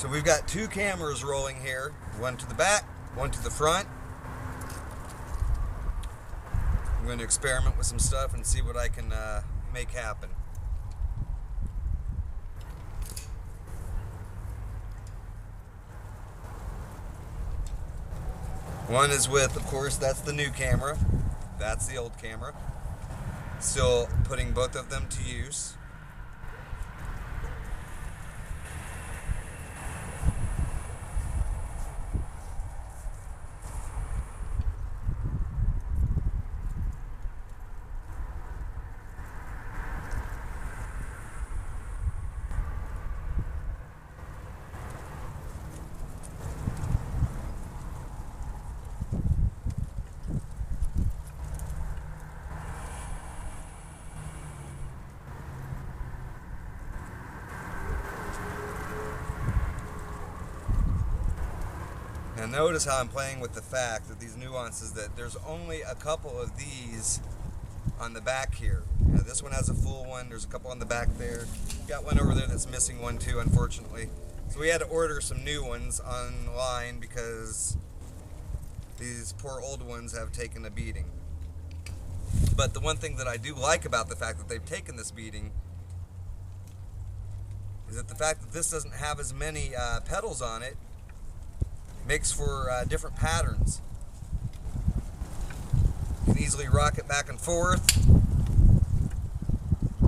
So we've got two cameras rolling here, one to the back, one to the front. I'm going to experiment with some stuff and see what I can make happen. One is with, of course, that's the new camera. That's the old camera. Still putting both of them to use. Now notice how I'm playing with the fact that these nuances, that there's only a couple of these on the back here. Now this one has a full one, there's a couple on the back there. Got one over there that's missing one too, unfortunately. So we had to order some new ones online because these poor old ones have taken a beating. But the one thing that I do like about the fact that they've taken this beating is that the fact that this doesn't have as many pedals on it makes for different patterns. You can easily rock it back and forth,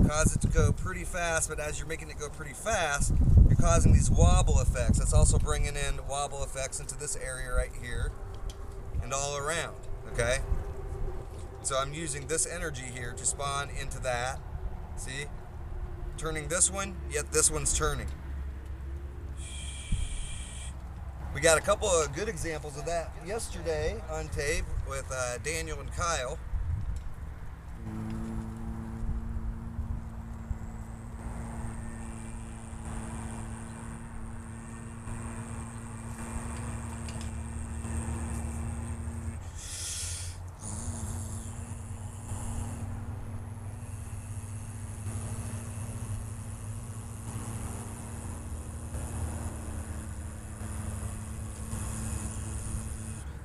cause it to go pretty fast, but as you're making it go pretty fast, you're causing these wobble effects. That's also bringing in wobble effects into this area right here and all around, okay? So I'm using this energy here to spawn into that. See? Turning this one, yet this one's turning. We got a couple of good examples of that yesterday on tape with Daniel and Kyle.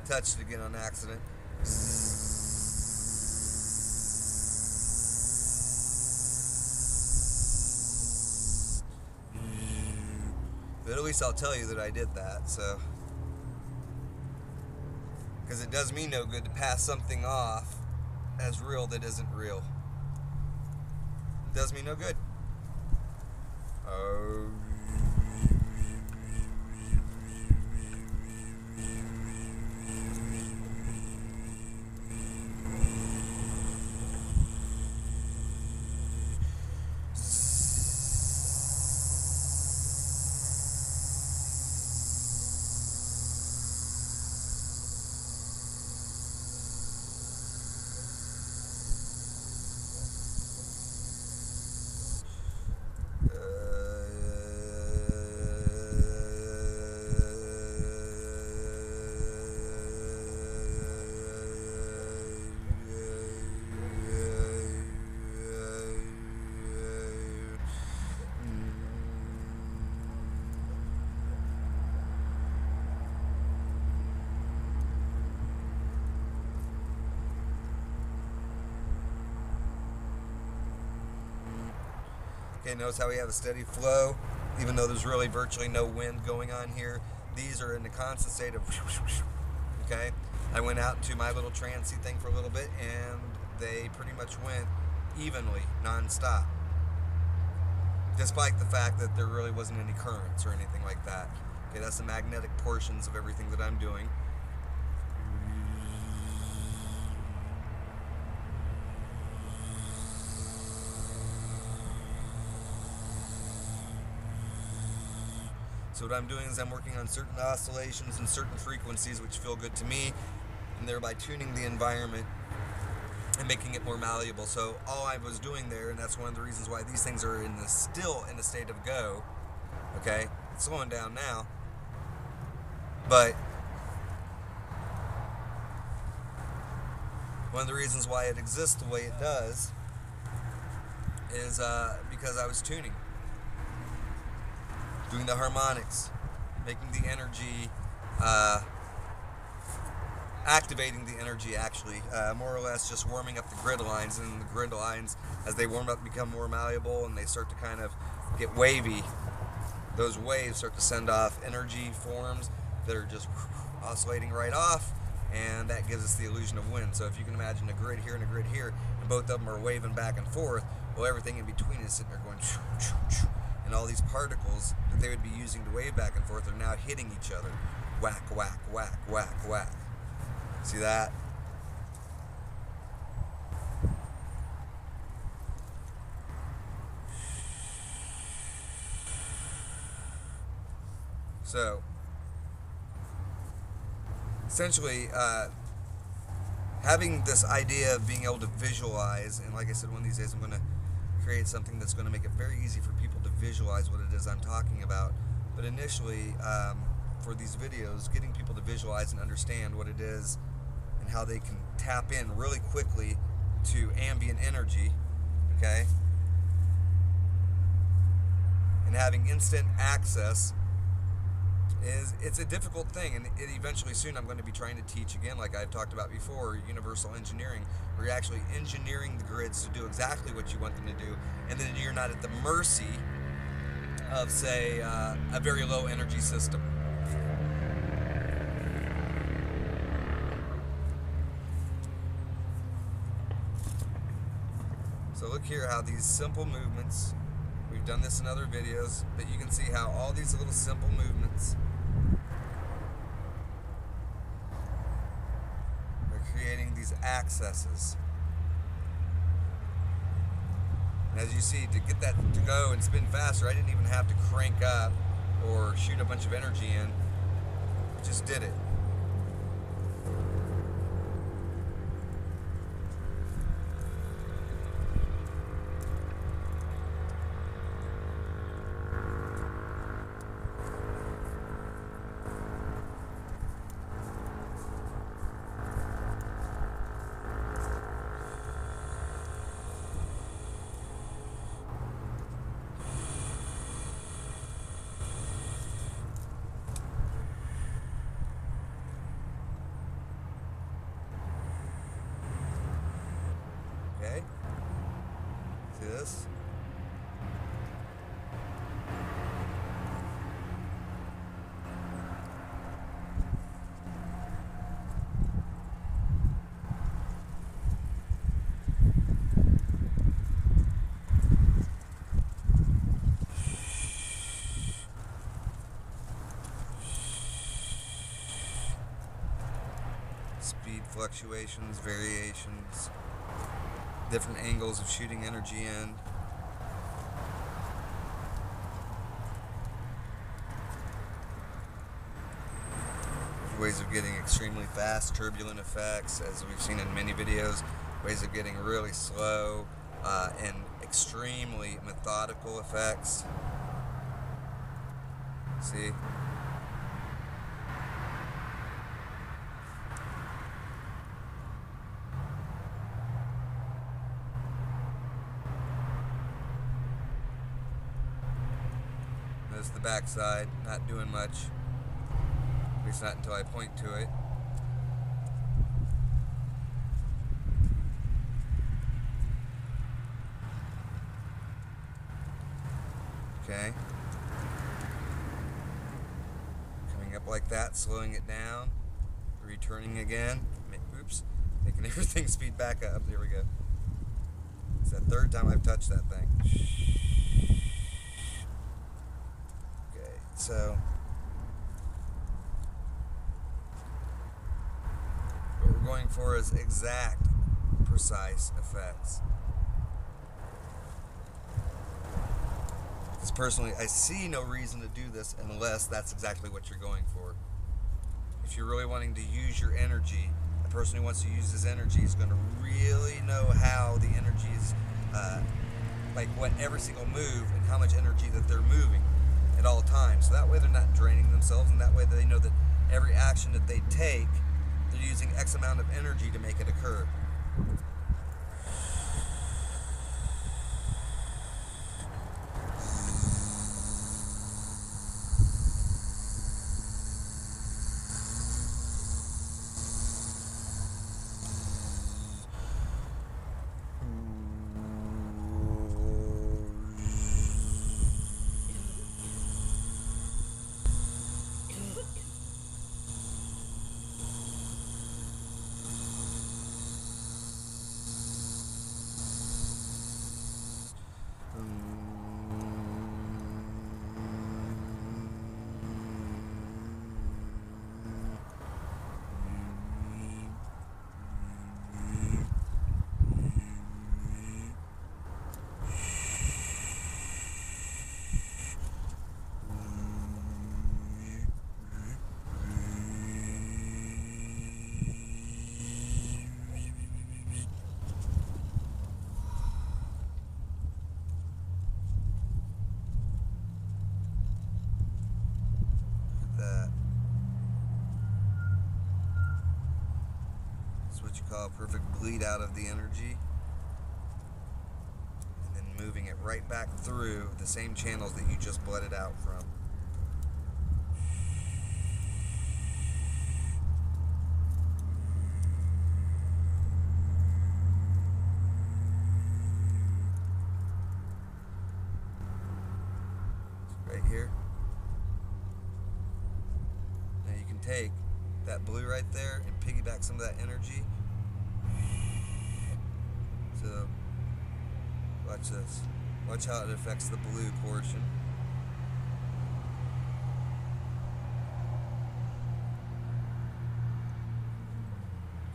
Touched it again on accident. But at least I'll tell you that I did that, so. Because it does me no good to pass something off as real that isn't real. It does me no good. Oh. Okay, notice how we have a steady flow, even though there's really virtually no wind going on here. These are in the constant state of, okay? I went out into my little trancy thing for a little bit, and they pretty much went evenly, non-stop. Despite the fact that there really wasn't any currents or anything like that. Okay, that's the magnetic portions of everything that I'm doing. So what I'm doing is I'm working on certain oscillations and certain frequencies which feel good to me, and thereby tuning the environment and making it more malleable. So all I was doing there, and that's one of the reasons why these things are still in a state of go. Okay, it's slowing down now, but one of the reasons why it exists the way it does is because I was tuning. Doing the harmonics, making the energy, activating the energy actually, more or less just warming up the grid lines, and the grid lines, as they warm up, become more malleable and they start to kind of get wavy. Those waves start to send off energy forms that are just oscillating right off, and that gives us the illusion of wind. So if you can imagine a grid here and a grid here, and both of them are waving back and forth, well, everything in between is sitting there going shoo, shoo, shoo, and all these particles that they would be using to wave back and forth are now hitting each other. Whack, whack, whack, whack, whack. See that? So, essentially, having this idea of being able to visualize, and like I said, one of these days I'm going to create something that's going to make it very easy for people to visualize what it is I'm talking about. But initially, for these videos, getting people to visualize and understand what it is and how they can tap in really quickly to ambient energy, okay? And having instant access it's a difficult thing, and it eventually soon I'm going to be trying to teach again, like I've talked about before, universal engineering, where you're actually engineering the grids to do exactly what you want them to do, and then you're not at the mercy of, say, a very low energy system. So look here how these simple movements, we've done this in other videos, but you can see how all these little simple movements are creating these accesses. And as you see, to get that to go and spin faster, I didn't even have to crank up or shoot a bunch of energy in. I just did it. Okay? See this? Speed fluctuations, variations, different angles of shooting energy in. Ways of getting extremely fast, turbulent effects, as we've seen in many videos. Ways of getting really slow and extremely methodical effects. See? There's the backside, not doing much, at least not until I point to it. Okay. Coming up like that, slowing it down, returning again, oops, making everything speed back up. There we go. It's the third time I've touched that thing. So, what we're going for is exact, precise effects. Because personally, I see no reason to do this unless that's exactly what you're going for. If you're really wanting to use your energy, the person who wants to use his energy is going to really know how the energy is, like what every single move and how much energy that they're moving at all times. So that way they're not draining themselves, and that way they know that every action that they take, they're using X amount of energy to make it occur. what you call a perfect bleed out of the energy. And then moving it right back through the same channels that you just bled it out from. Right here. Now you can take that blue right there and piggyback some of that energy. So watch this. Watch how it affects the blue portion.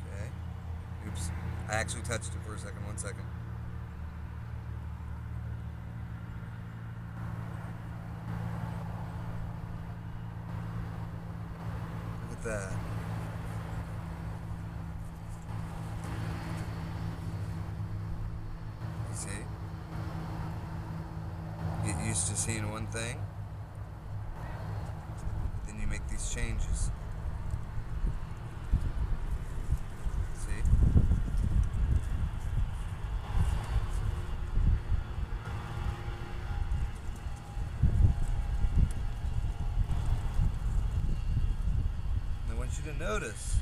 Okay. Oops. I actually touched it for a second. 1 second. Look at that. You see? Get used to seeing one thing, then you make these changes. See? I want you to notice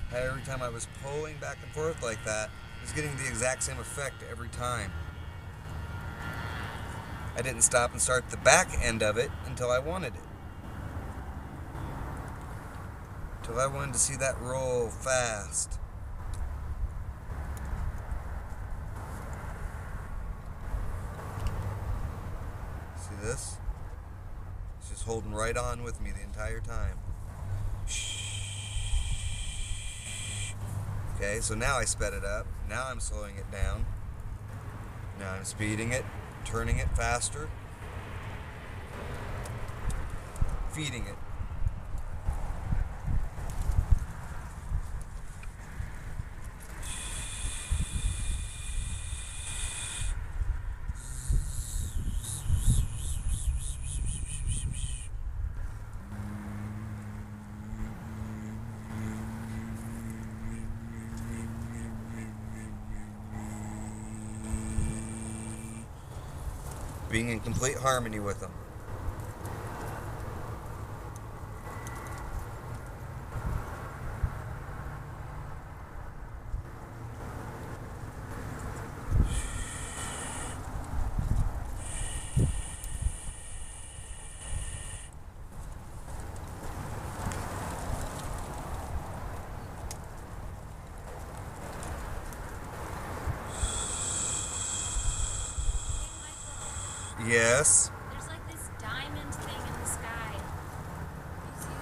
how every time I was pulling back and forth like that, I was getting the exact same effect every time. I didn't stop and start the back end of it until I wanted it. Until I wanted to see that roll fast. See this? It's just holding right on with me the entire time. Okay, so now I sped it up. Now I'm slowing it down. Now I'm speeding it, turning it faster, feeding it. Being in complete harmony with them. Yes. There's like this diamond thing in the sky. You see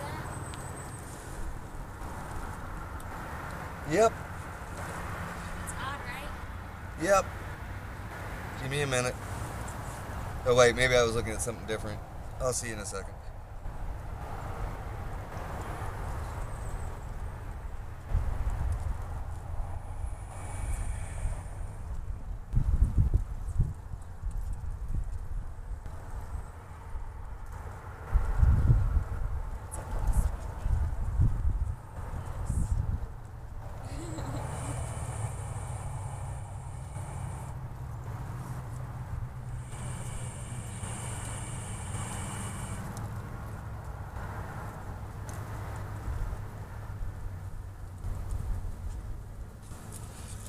that? Yep. It's odd, right? Yep. Give me a minute. Oh wait, maybe I was looking at something different. I'll see you in a second.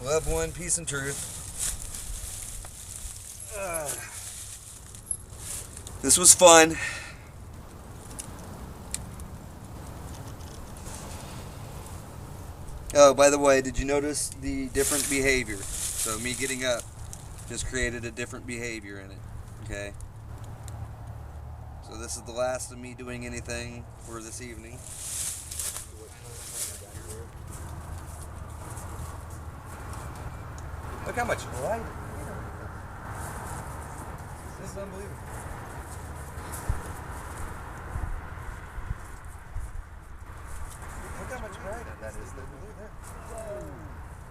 Love, one, peace, and truth. This was fun. Oh, by the way, did you notice the different behavior? So me getting up just created a different behavior in it. Okay. So this is the last of me doing anything for this evening. Look how much light. This is unbelievable.